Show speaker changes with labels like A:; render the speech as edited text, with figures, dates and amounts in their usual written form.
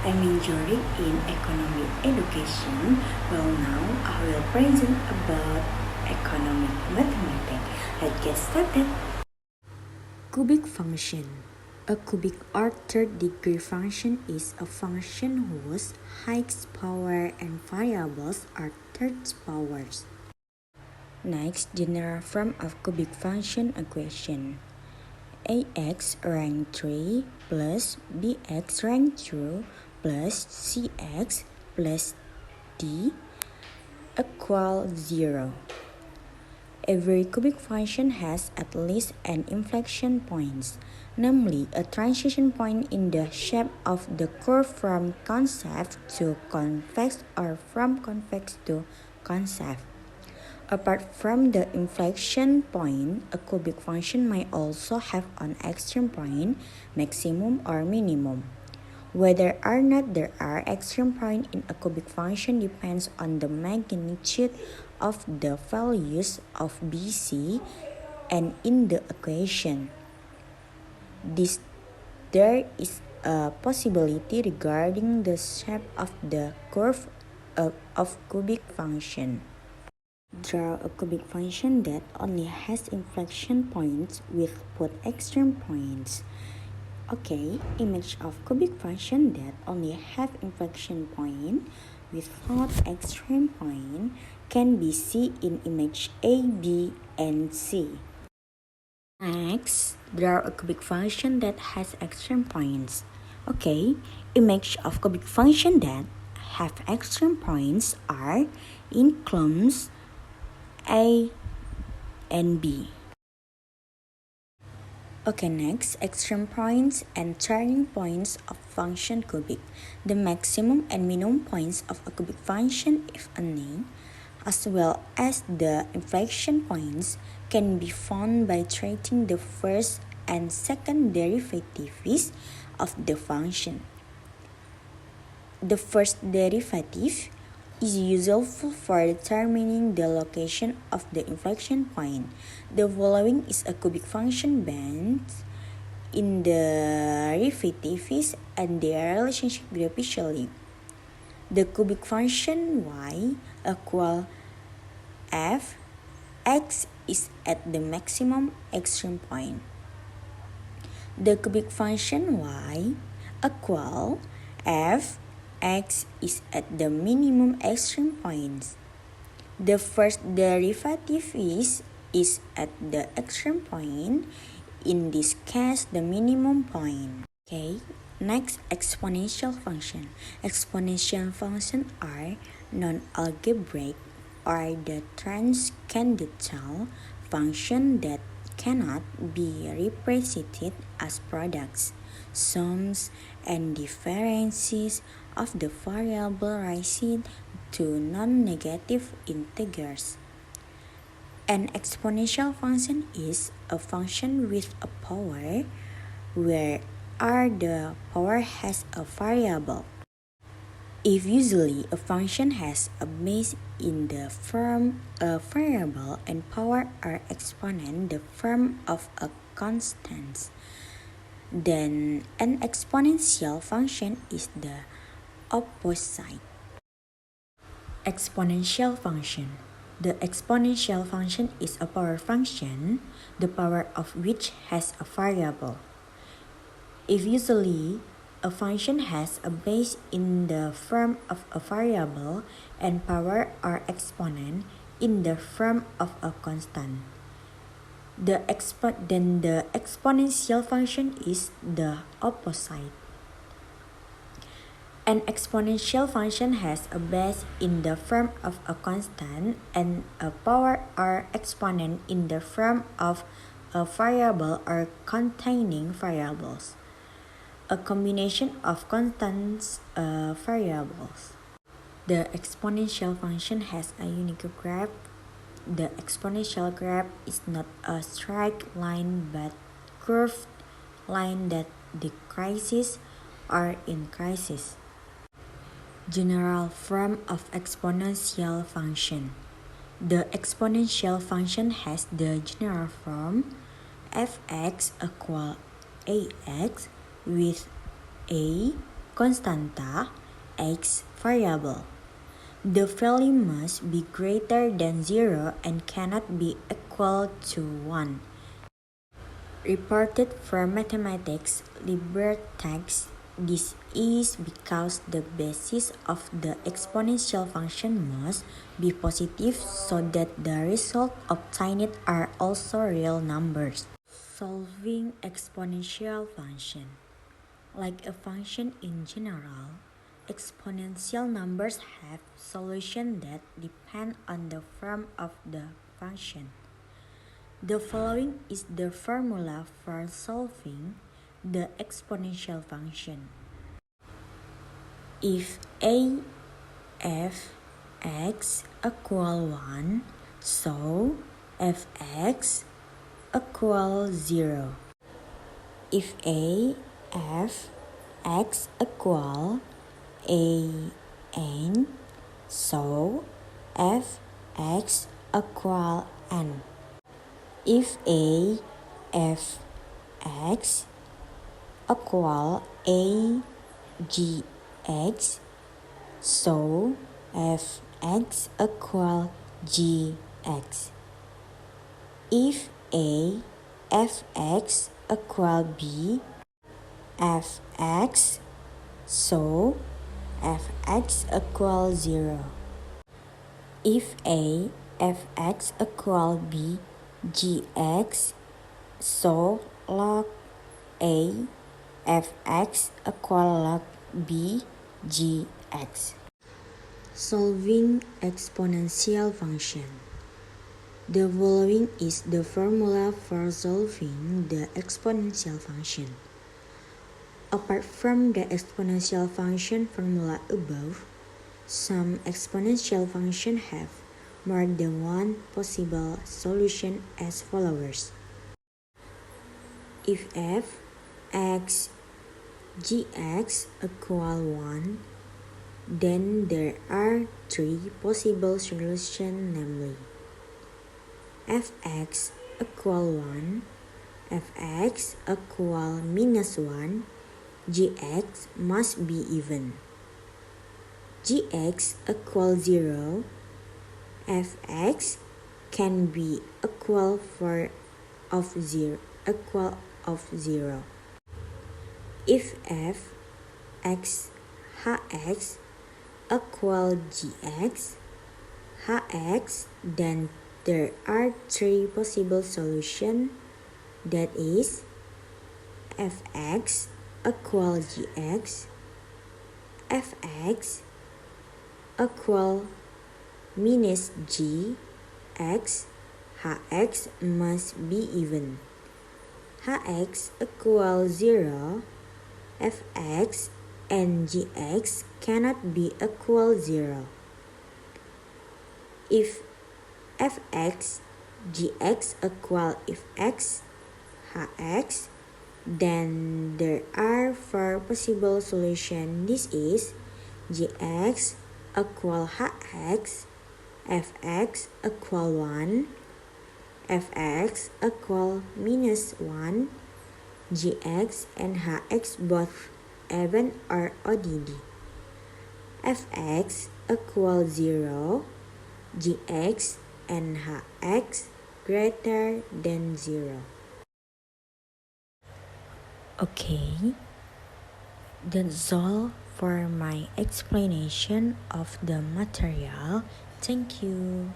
A: I'm majoring in economic education. Well, now I will present about economic mathematics. Let's get started. Cubic function. A cubic or third-degree function is a function whose highest power and variables are third powers. Next, general form of cubic function equation. Ax rank 3 plus bx rank 2 plus cx plus d equal 0. Every cubic function has at least an inflection point, namely a transition point in the shape of the curve from concave to convex or from convex to concave. Apart from the inflection point, a cubic function may also have an extreme point, maximum or minimum. Whether or not there are extreme points in a cubic function depends on the magnitude of the values of BC and in the equation. There is a possibility regarding the shape of the curve of cubic function. Draw a cubic function that only has inflection points with both extreme points. Okay, image of cubic function that only have inflection point without extreme point can be seen in image A, B, and C. Next, draw a cubic function that has extreme points. Okay, image of cubic function that have extreme points are in columns A and B. Okay, next, extreme points and turning points of function cubic. The maximum and minimum points of a cubic function, if any, as well as the inflection points, can be found by treating the first and second derivatives of the function. The first derivative is useful for determining the location of the inflection point. The following is a cubic function based in the derivatives and their relationship graphically. The cubic function y equal f x is at the maximum extreme point. The cubic function y equal f x is at the minimum extreme points. The first derivative is at the extreme point, in this case the minimum point. Okay, next, exponential function. Exponential functions are non-algebraic or the transcendental function that cannot be represented as products, sums, and differences of the variable rising to non-negative integers. An exponential function is a function with a power where the power has a variable. If usually a function has a base in the form a variable and power or exponent the form of a constant, then an exponential function is the opposite. Exponential function. The exponential function is a power function, the power of which has a variable. If usually a function has a base in the form of a variable and power or exponent in the form of a constant, then the exponential function is the opposite. An exponential function has a base in the form of a constant and a power or exponent in the form of a variable or containing variables, a combination of constant variables. The exponential function has a unique graph. The exponential graph is not a straight line but curved line that decreases or increases. General form of exponential function. The exponential function has the general form fx equal ax with a constanta, x variable. The value must be greater than 0 and cannot be equal to 1. Reported from mathematics library text, this is because the basis of the exponential function must be positive so that the result obtained are also real numbers. Solving exponential function. Like a function in general, exponential numbers have solutions that depend on the form of the function. The following is the formula for solving the exponential function. If a f x equal 1, so fx equal 0. If a f x equal a n, so fx equal n. If a f x equal a g x, so fx equal g x. If a fx equal b fx, so fx equal 0. If a fx equal b gx, so log a fx equal log b gx. Solving exponential function. The following is the formula for solving the exponential function. Apart from the exponential function formula above, some exponential functions have more than one possible solution as follows. If f x gx equal 1, then there are three possible solutions, namely fx equal 1, fx equal minus 1, gx must be even. Gx equal 0, fx can be equal of 0. If f x hx equal gx hx, then there are three possible solutions, that is fx equal gx, fx equal minus gx, hx must be even. Hx equal 0, fx and gx cannot be equal 0. If fx gx equal if x hx, then there are four possible solutions. This is gx equal hx, fx equal 1, fx equal minus 1, gx and hx both even or odd. Fx equal 0, gx and hx greater than 0. Okay, that's all for my explanation of the material. Thank you.